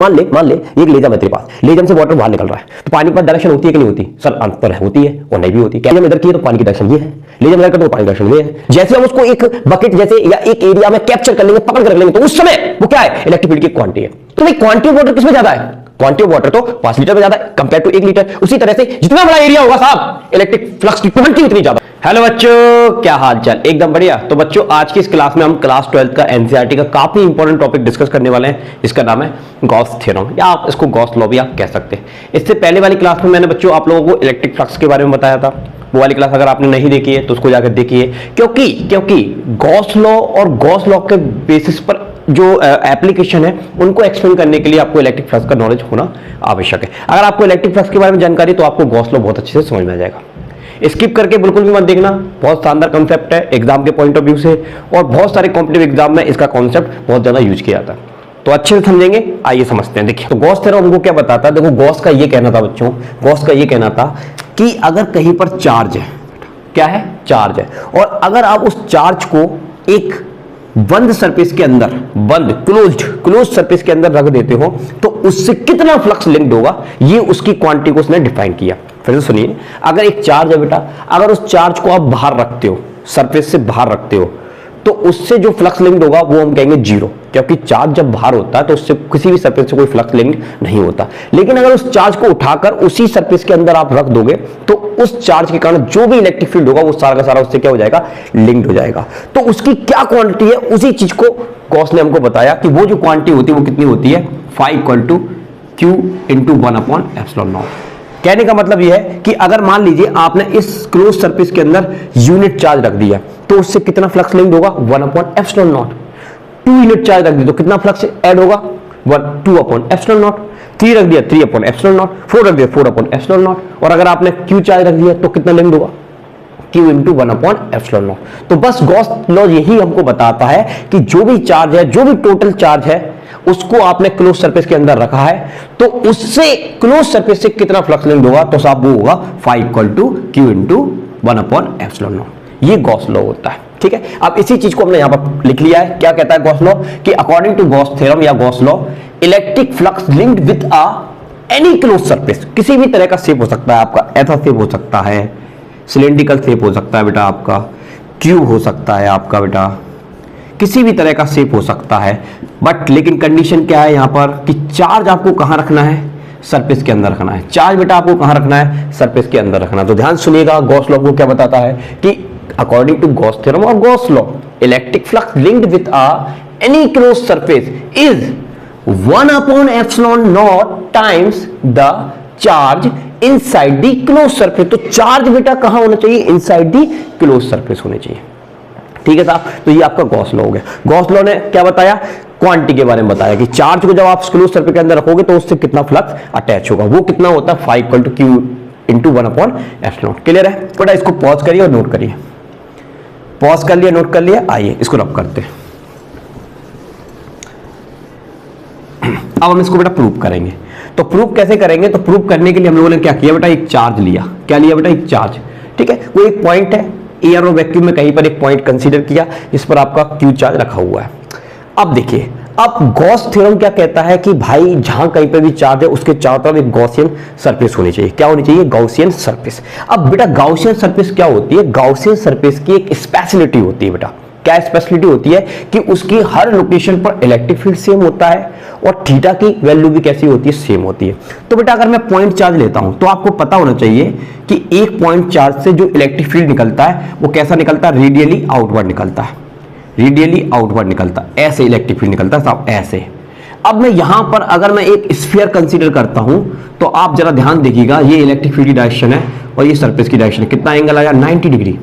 मान ले एक लेजम है तेरे पास, लेजम से वाटर बाहर निकल रहा है, तो पानी के पास डायरेक्शन होती है कि नहीं होती? सर आंसर है होती है और नहीं भी होती। क्या इधर की है तो पानी की डायरेक्शन ये है, लेजम इधर का तो पानी की डायरेक्शन ये है। जैसे हम उसको एक बकेट जैसे या एक एरिया में कैप्चर कर लेंगे, पकड़ कर रख लेंगे, तो उस समय वो क्या है? इलेक्ट्रिक फील्ड की क्वांटिटी है। तो भाई क्वांटिटी ऑफ वाटर किसमें ज्यादा है? क्वांटिटी ऑफ वाटर तो 5 लीटर में ज्यादा है कंपेयर टू 1 लीटर। उसी तरह से जितना बड़ा एरिया होगा साहब, इलेक्ट्रिक फ्लक्स की क्वांटिटी उतनी ज्यादा। हेलो बच्चों, क्या हाल चाल? एकदम बढ़िया। तो बच्चों आज की इस क्लास में हम क्लास 12 का एनसीईआरटी का काफी इंपॉर्टेंट टॉपिक डिस्कस करने वाले हैं, जिसका नाम है गॉस थ्योरम, या आप इसको गॉस लॉ भी आप कह सकते हैं। इससे पहले वाली क्लास में मैंने बच्चों आप लोगों को इलेक्ट्रिक फ्लक्स के बारे में बताया था। वो वाली क्लास अगर आपने नहीं देखी है तो उसको जाकर देखिए, क्योंकि गॉस लॉ और गॉस लॉ के बेसिस पर जो एप्लीकेशन है उनको एक्सप्लेन करने के लिए आपको इलेक्ट्रिक फ्लक्स का नॉलेज होना आवश्यक है। अगर आपको इलेक्ट्रिक फ्लक्स के बारे में जानकारी तो आपको गॉस लॉ बहुत अच्छे से समझ में आ जाएगा। स्किप करके बिल्कुल भी मत देखना, बहुत शानदार कॉन्सेप्ट है एग्जाम के पॉइंट ऑफ व्यू से, और बहुत सारे कॉम्पिटिटिव एग्जाम में इसका कॉन्सेप्ट बहुत ज्यादा यूज किया जाता है। तो अच्छे से समझेंगे, आइए समझते हैं। देखिए तो गॉस थ्योरम हमको क्या बताता है? देखो गॉस का ये कहना था बच्चों, गॉस का ये कहना था कि अगर कहीं पर चार्ज है, क्या है? चार्ज है, और अगर आप उस चार्ज को एक बंद सरफेस के अंदर, बंद क्लोज्ड सरफेस के अंदर रख देते हो तो उससे कितना फ्लक्स लिंक्ड होगा, ये उसकी क्वांटिटी को उसने डिफाइन किया। फिर से सुनिए, अगर एक चार्ज है बेटा, अगर उस चार्ज को आप बाहर रखते हो, सरफेस से बाहर रखते हो, तो उससे जो फ्लक्स लिंक्ड होगा वो हम कहेंगे जीरो, क्योंकि चार्ज जब बाहर होता है तो उससे किसी भी सरफेस से कोई फ्लक्स लिंक्ड नहीं होता। लेकिन अगर उस चार्ज को उठाकर उसी सरफेस के अंदर आप रख दोगे तो उस चार्ज के कारण जो भी इलेक्ट्रिक फील्ड होगा वो सारा का सारा उससे क्या हो जाएगा? लिंक्ड हो जाएगा। तो उसकी क्या क्वांटिटी है, उसी चीज को गॉस ने हमको बताया कि वो जो क्वांटिटी होती है वो कितनी होती है? Phi equal to Q into 1/ε0। कहने का मतलब यह है कि अगर मान लीजिए आपने इस क्लोज सरफेस के अंदर यूनिट चार्ज रख दिया तो उससे कितना फ्लक्स लिंक्ड होगा? 1/ε0। 2 यूनिट चार्ज रख दिया तो कितना फ्लक्स ऐड होगा? 2/ε0। 3 रख दिया 3/ε0। 4 रख दिया 4/ε0। और अगर आपने Q चार्ज रख दिया तो कितना लिंक्ड होगा? Q into 1/ε0। तो बस गॉस लॉ यही हमको बताता है कि जो भी चार्ज है, जो भी टोटल चार्ज है, उसको आपने क्लोज सरफेस के अंदर रखा है तो उससे क्लोज सरफेस से कितना फ्लक्स लिंक्ड होगा? तो साहब वो होगा phi equal to Q into 1/ε0। ये गॉस लॉ होता है। ठीक है, अब इसी चीज को हमने यहां पर लिख लिया है। क्या कहता है गॉस लॉ? कि अकॉर्डिंग टू गॉस थ्योरम या Gauss law, electric flux linked with any close surface, किसी भी तरह का शेप हो सकता है आपका, ऐसा शेप हो सकता है, सिलेंड्रिकल शेप हो सकता है बेटा आपका, क्यूब हो सकता है आपका बेटा, किसी भी तरह का शेप हो सकता है। बट लेकिन कंडीशन क्या है यहां पर कि चार्ज आपको कहां रखना है? सरफेस के अंदर रखना है। चार्ज बेटा आपको कहां रखना है? सरफेस के अंदर रखना है। तो ध्यान सुनिएगा, गॉस लॉ को क्या बताता है कि अकॉर्डिंग टू गॉस थ्योरम और Gauss law, electric flux linked with any close surface is 1/ε0 times the charge inside the close surface. तो चार्ज बेटा कहां होना चाहिए? इनसाइड द क्लोज सरफेस होने चाहिए। ठीक है साहब, तो ये आपका गॉस लॉ हो गया। गॉस लॉ ने क्या बताया? क्वांटिटी के बारे में बताया कि चार्ज को जब आप क्लोज सरफेस के अंदर रखोगे तो उससे कितना फ्लक्स अटैच होगा, वो कितना होता है? Phi equal to Q into 1/ε0। Clear है बेटा? इसको पॉज करिए और नोट करिए। पॉज कर लिया, नोट कर लिया। आइए इसको रब करते हैं। अब हम इसको बेटा प्रूव करेंगे। तो प्रूव कैसे करेंगे? तो प्रूव करने के लिए हम लोगों ने क्या किया बेटा? एक चार्ज लिया। क्या लिया बेटा? एक चार्ज। ठीक है, वो एक पॉइंट है, एयर और वैक्यूम में कहीं पर एक पॉइंट कंसीडर किया जिस पर आपका Q चार्ज रखा हुआ है। अब देखिए, अब गॉस थ्योरम क्या कहता है कि भाई जहां कहीं पर भी चार्ज है उसके चारों तरफ एक गॉसियन सरफेस होनी चाहिए। क्या होनी चाहिए? Gaussian surface. अब बेटा गॉसियन सरफेस क्या होती है? गॉसियन सरफेस की एक स्पेशलिटी होती है बेटा। क्या स्पेशलिटी होती है? कि उसकी हर लोकेशन पर इलेक्ट्रिक फील्ड सेम होता है और थीटा की वैल्यू भी कैसी होती है? सेम होती है। तो बेटा अगर मैं पॉइंट चार्ज लेता हूं तो आपको पता होना चाहिए कि एक पॉइंट चार्ज से जो इलेक्ट्रिक फील्ड निकलता है वो कैसा निकलता है? रेडियली आउटवर्ड निकलता है। रेडियली आउटवर्ड निकलता है, ऐसे इलेक्ट्रिक फील्ड निकलता है साहब, ऐसे। अब मैं यहां पर अगर मैं एक स्फीयर कंसीडर करता हूं तो आप जरा ध्यान देखिएगा, ये इलेक्ट्रिक फील्ड की डायरेक्शन है और ये सरफेस की डायरेक्शन है। कितना एंगल आया? 90 डिग्री।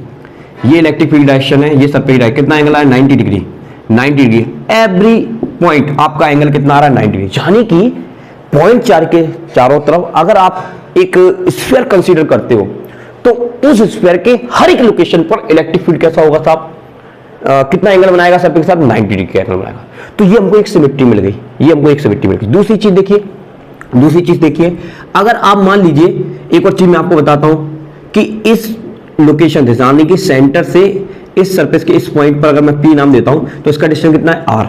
ये इलेक्ट्रिक फील्ड डायरेक्शन है, ये सरफेस डायरेक्शन, कितना एंगल आया? 90 डिग्री। 90 डिग्री। एवरी पॉइंट आपका एंगल कितना आ रहा है? 90 डिग्री। यानी कि पॉइंट चार्ज के चारों तरफ अगर आप एक स्फीयर कंसीडर करते हो तो उस स्फीयर के हर एक लोकेशन पर इलेक्ट्रिक फील्ड कैसा होगा साहब? कितना एंगल बनाएगा सरफेस के साथ? 90 डिग्री का एंगल बनाएगा। तो ये हमको एक सिमेट्री मिल गई, ये हमको एक सिमेट्री मिल गई। दूसरी चीज देखिए, अगर आप मान लीजिए, एक और चीज मैं आपको बताता हूं कि इस लोकेशन से, यानी कि सेंटर से इस सरफेस के इस पॉइंट पर अगर मैं P नाम देता हूं तो इसका डिस्टेंस कितना है? R।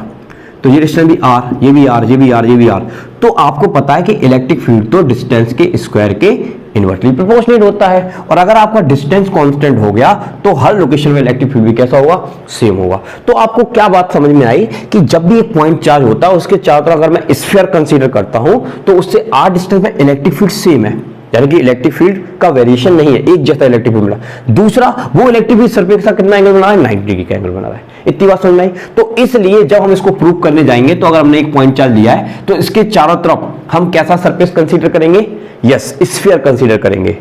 तो ये डिस्टेंस भी r, ये भी r, ये भी r, ये भी r। तो आपको पता है कि इलेक्ट्रिक फील्ड तो डिस्टेंस के स्क्वायर के इनवर्सली प्रोपोर्शनल होता है, और अगर आपका डिस्टेंस कांस्टेंट हो गया तो हर लोकेशन में इलेक्ट्रिक फील्ड भी कैसा होगा, सेम होगा। तो आपको क्या बात समझ में आई कि जब भी एक पॉइंट चार्ज होता है उसके चारों तरफ अगर मैं स्फीयर कंसीडर करता हूं तो उससे r डिस्टेंस में इलेक्ट्रिक फील्ड सेम है, यानी कि इलेक्ट्रिक फील्ड का वेरिएशन नहीं है, एक जैसा इलेक्ट्रिक फील्ड मिला। दूसरा, वो इलेक्ट्रिक फील्ड सरफेस के साथ कितना एंगल बना रहा है, 90 डिग्री का एंगल बना रहा है। इतनी बात समझ में आई। तो इसलिए जब हम इसको प्रूव करने जाएंगे तो अगर हमने एक पॉइंट चार्ज लिया है तो इसके चारों तरफ हम कैसा सरफेस कंसीडर करेंगे, यस, स्फीयर कंसीडर करेंगे।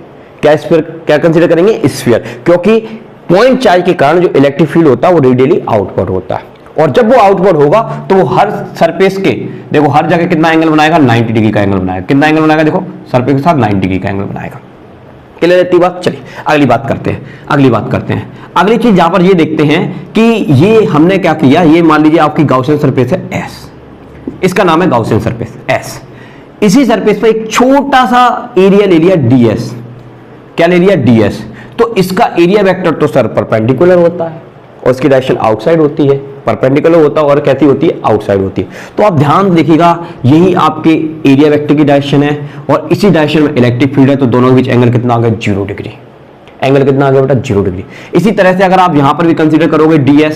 क्या स्फीयर, क्या कंसीडर करेंगे, स्फीयर, क्योंकि पॉइंट चार्ज के कारण जो इलेक्ट्रिक फील्ड होता है वो रेडियली आउटवर्ड होता है, और जब वो आउटवर्ड होगा तो वो हर सरफेस के, देखो हर जगह कितना एंगल बनाएगा, 90 डिग्री का एंगल बनाएगा। कितना एंगल बनाएगा, देखो सरफेस के साथ 90 डिग्री का एंगल बनाएगा। क्लियर रहती बात। चलिए अगली बात करते हैं, अगली चीज यहां पर ये देखते हैं कि ये हमने क्या किया, ये मान लीजिए आपकी गाउसियन सरफेस है एस, इसका नाम है गाउसियन सरफेस एस। इसी सरफेस पर एक छोटा सा एरिया ले लिया ds, क्या ले लिया, ds। तो इसका एरिया वेक्टर तो सर परपेंडिकुलर होता है और इसकी डायरेक्शन आउटसाइड होती है, परपेंडिकुलर होता है और कैसी होती है, आउटसाइड होती है। तो आप ध्यान देखिएगा, यही आपके एरिया वेक्टर की डायरेक्शन है और इसी डायरेक्शन में इलेक्ट्रिक फील्ड है, तो दोनों के बीच एंगल कितना आ गया, 0 डिग्री। एंगल कितना आ गया बेटा, 0 डिग्री। इसी तरह से अगर आप यहां पर भी कंसीडर करोगे ds,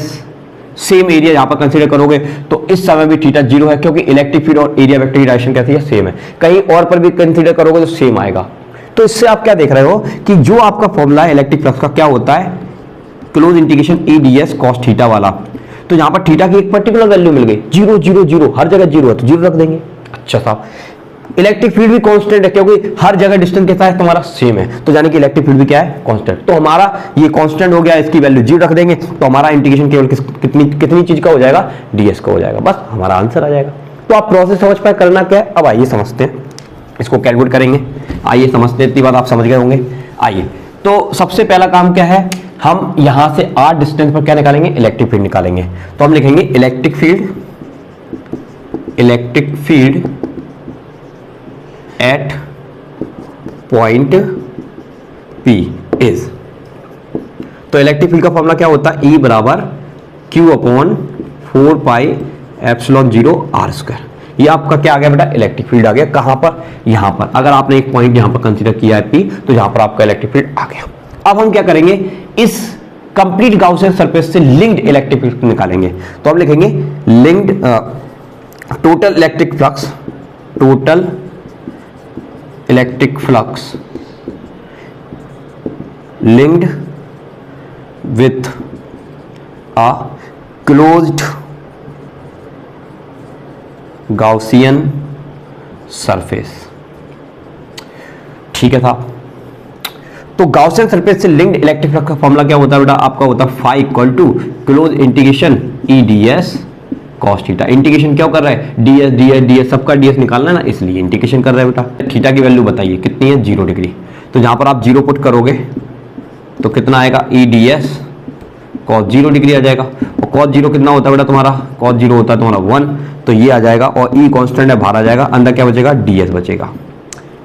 सेम एरिया यहां पर कंसीडर करोगे तो इस समय भी थीटा 0 है, क्योंकि इलेक्ट्रिक फील्ड और एरिया वेक्टर की डायरेक्शन कैसी है, सेम है। कहीं और पर भी कंसीडर करोगे तो सेम आएगा। तो इससे आप क्या देख रहे हो कि जो आपका फॉर्मूला है इलेक्ट्रिक फ्लक्स का, क्या होता है, close integration e ds cos theta वाला। तो यहां पर थीटा की एक पर्टिकुलर वैल्यू मिल गई, 0 0 0, हर जगह 0 है तो 0 रख देंगे। अच्छा साहब, इलेक्ट्रिक फील्ड भी कांस्टेंट है क्योंकि हर जगह डिस्टेंस कैसा है तुम्हारा, सेम है, तो यानी कि इलेक्ट्रिक फील्ड भी क्या है, कांस्टेंट। तो हमारा ये कांस्टेंट हो गया, इसकी वैल्यू 0 रख देंगे तो हमारा इंटीग्रेशन केवल कितनी चीज का हो जाएगा, ds का हो जाएगा, बस हमारा आंसर आ जाएगा। तो आप प्रोसेस समझ पाए करना क्या है। अब आइए समझते हैं, इसको कैलकुलेट करेंगे। आइए समझते हैं, इतनी बात आप समझ गए होंगे। आइए, तो सबसे पहला काम क्या है, हम यहां से r डिस्टेंस पर क्या निकालेंगे, इलेक्ट्रिक फील्ड निकालेंगे। तो हम लिखेंगे electric field at point P is, तो इलेक्ट्रिक फील्ड का फॉर्मूला क्या होता है, E बराबर Q upon 4 pi epsilon 0 r square. ये आपका क्या आ गया बेटा, इलेक्ट्रिक फील्ड आ गया। कहां पर, यहां पर। अगर आपने एक पॉइंट यहां पर कंसीडर किया है P, तो यहां पर आपका इलेक्ट्रिक फील्ड आ गया। अब हम क्या करेंगे, इस कंप्लीट गाउसियन सरफेस से लिंक्ड इलेक्ट्रिक फील्ड निकालेंगे। तो हम लिखेंगे linked total electric flux linked with a closed Gaussian surface. ठीक है साहब। तो गाउसियन सरफेस से लिंक्ड इलेक्ट्रिक फ्लक्स का फॉर्मूला क्या होता है बेटा, आपका होता है phi equal to close integration E ds cos थीटा। इंटीग्रेशन क्या कर रहा है, ds सबका ds निकालना है ना, इसलिए इंटीग्रेशन कर रहा है बेटा। थीटा की वैल्यू बताइए कितनी है, 0 डिग्री। तो जहां पर आप 0 पुट करोगे तो कितना आएगा, E ds cos 0 डिग्री आ जाएगा। और cos 0 कितना होता है बेटा तुम्हारा, cos 0 होता है तुम्हारा 1, तो ये आ जाएगा। और E कांस्टेंट है, बाहर आ जाएगा, अंदर क्या बचेगा, ds बचेगा।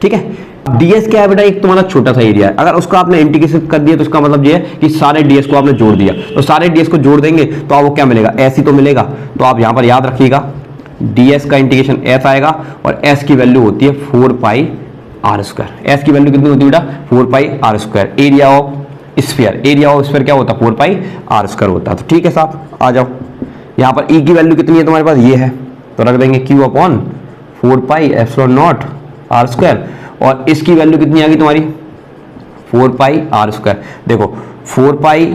ठीक है। ds क्या है बेटा, एक तुम्हारा छोटा सा एरिया है। अगर उसका आपने इंटीग्रेशन कर दिया तो उसका मतलब ये है कि सारे ds को आपने जोड़ दिया। तो सारे ds को जोड़ देंगे तो आपको क्या मिलेगा, s ही तो मिलेगा। तो आप यहां पर याद रखिएगा ds का इंटीग्रेशन s आएगा और s की वैल्यू होती है 4 पाई r स्क्वायर। s की वैल्यू कितनी होती है बेटा, 4 पाई r square. Area of sphere क्या होता है, 4 पाई r स्क्वायर होता है। तो ठीक है साहब, आ जाओ। यहां पर e की वैल्यू कितनी है तुम्हारे पास, ये है, तो रख देंगे q upon 4 pi epsilon not r square. और इसकी वैल्यू कितनी आ गई तुम्हारी, 4 पाई r स्क्वायर। देखो 4 पाई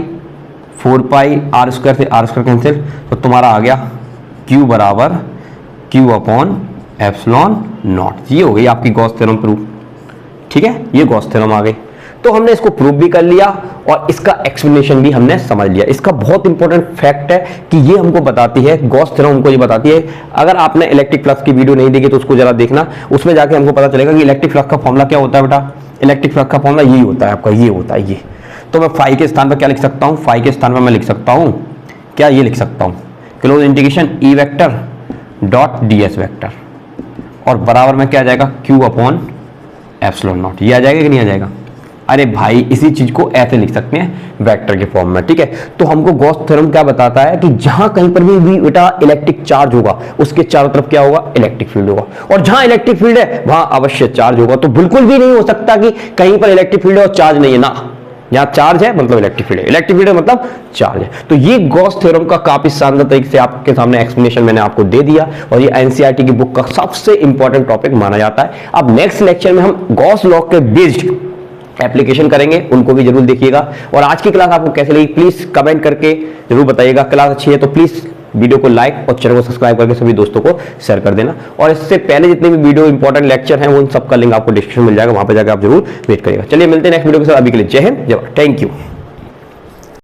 r स्क्वायर से r स्क्वायर कैंसिल, तो तुम्हारा आ गया q बराबर q अपॉन एप्सिलॉन नॉट। ये हो गई आपकी गॉस थ्योरम प्रूफ। ठीक है, ये गॉस थ्योरम आ गई। तो हमने इसको प्रूव भी कर लिया और इसका एक्सप्लेनेशन भी हमने समझ लिया। इसका बहुत इंपॉर्टेंट फैक्ट है कि ये हमको बताती है, गॉस थ्योरम हमको ये बताती है। अगर आपने इलेक्ट्रिक फ्लक्स की वीडियो नहीं देखी तो उसको जरा देखना, उसमें जाके हमको पता चलेगा कि इलेक्ट्रिक फ्लक्स का फॉर्मूला क्या होता है बेटा। इलेक्ट्रिक फ्लक्स का फॉर्मूला यही होता है आपका, ये होता है ये। तो मैं फाई के स्थान पर क्या लिख सकता हूँ, फाई के स्थान पर मैं लिख सकता हूँ क्या, ये लिख सकता हूँ close integration E vector dot ds vector, और बराबर में क्या आ जाएगा, q अपॉन एप्सिलॉन नॉट। ये आ जाएगा कि नहीं आ जाएगा, अरे भाई इसी चीज को ऐसे लिख सकते हैं वेक्टर के फॉर्म में, ठीक है। तो हमको गॉस थ्योरम क्या बताता है कि जहां कहीं पर भी बेटा इलेक्ट्रिक चार्ज होगा उसके चारों तरफ क्या होगा, इलेक्ट्रिक फील्ड होगा, और जहां इलेक्ट्रिक फील्ड है वहां अवश्य चार्ज होगा। तो बिल्कुल भी नहीं हो सकता कि कहीं पर इलेक्ट्रिक फील्ड है और चार्ज नहीं है ना, यहां चार्ज है मतलब इलेक्ट्रिक फील्ड है, इलेक्ट्रिक फील्ड है मतलब चार्ज है। तो ये गॉस थ्योरम का काफी शानदार तरीके से आपके सामने एक्सप्लेनेशन मैंने आपको दे दिया, और ये एनसीईआरटी की बुक का सबसे इंपॉर्टेंट टॉपिक माना जाता है। अब नेक्स्ट लेक्चर में हम गॉस लॉ के बेस्ड एप्लीकेशन करेंगे, उनको भी जरूर देखिएगा। और आज की क्लास आपको कैसे लगी प्लीज कमेंट करके जरूर बताइएगा। क्लास अच्छी है तो प्लीज वीडियो को लाइक और चैनल को सब्सक्राइब करके सभी दोस्तों को शेयर कर देना। और इससे पहले जितने भी वीडियो इंपॉर्टेंट लेक्चर हैं उन सबका लिंक आपको डिस्क्रिप्शन मिल जाएगा, वहां पे जाकर आप जरूर वेट करिएगा। चलिए मिलते हैं नेक्स्ट वीडियो के साथ, अभी के लिए जय हिंद, जय भारत, थैंक यू।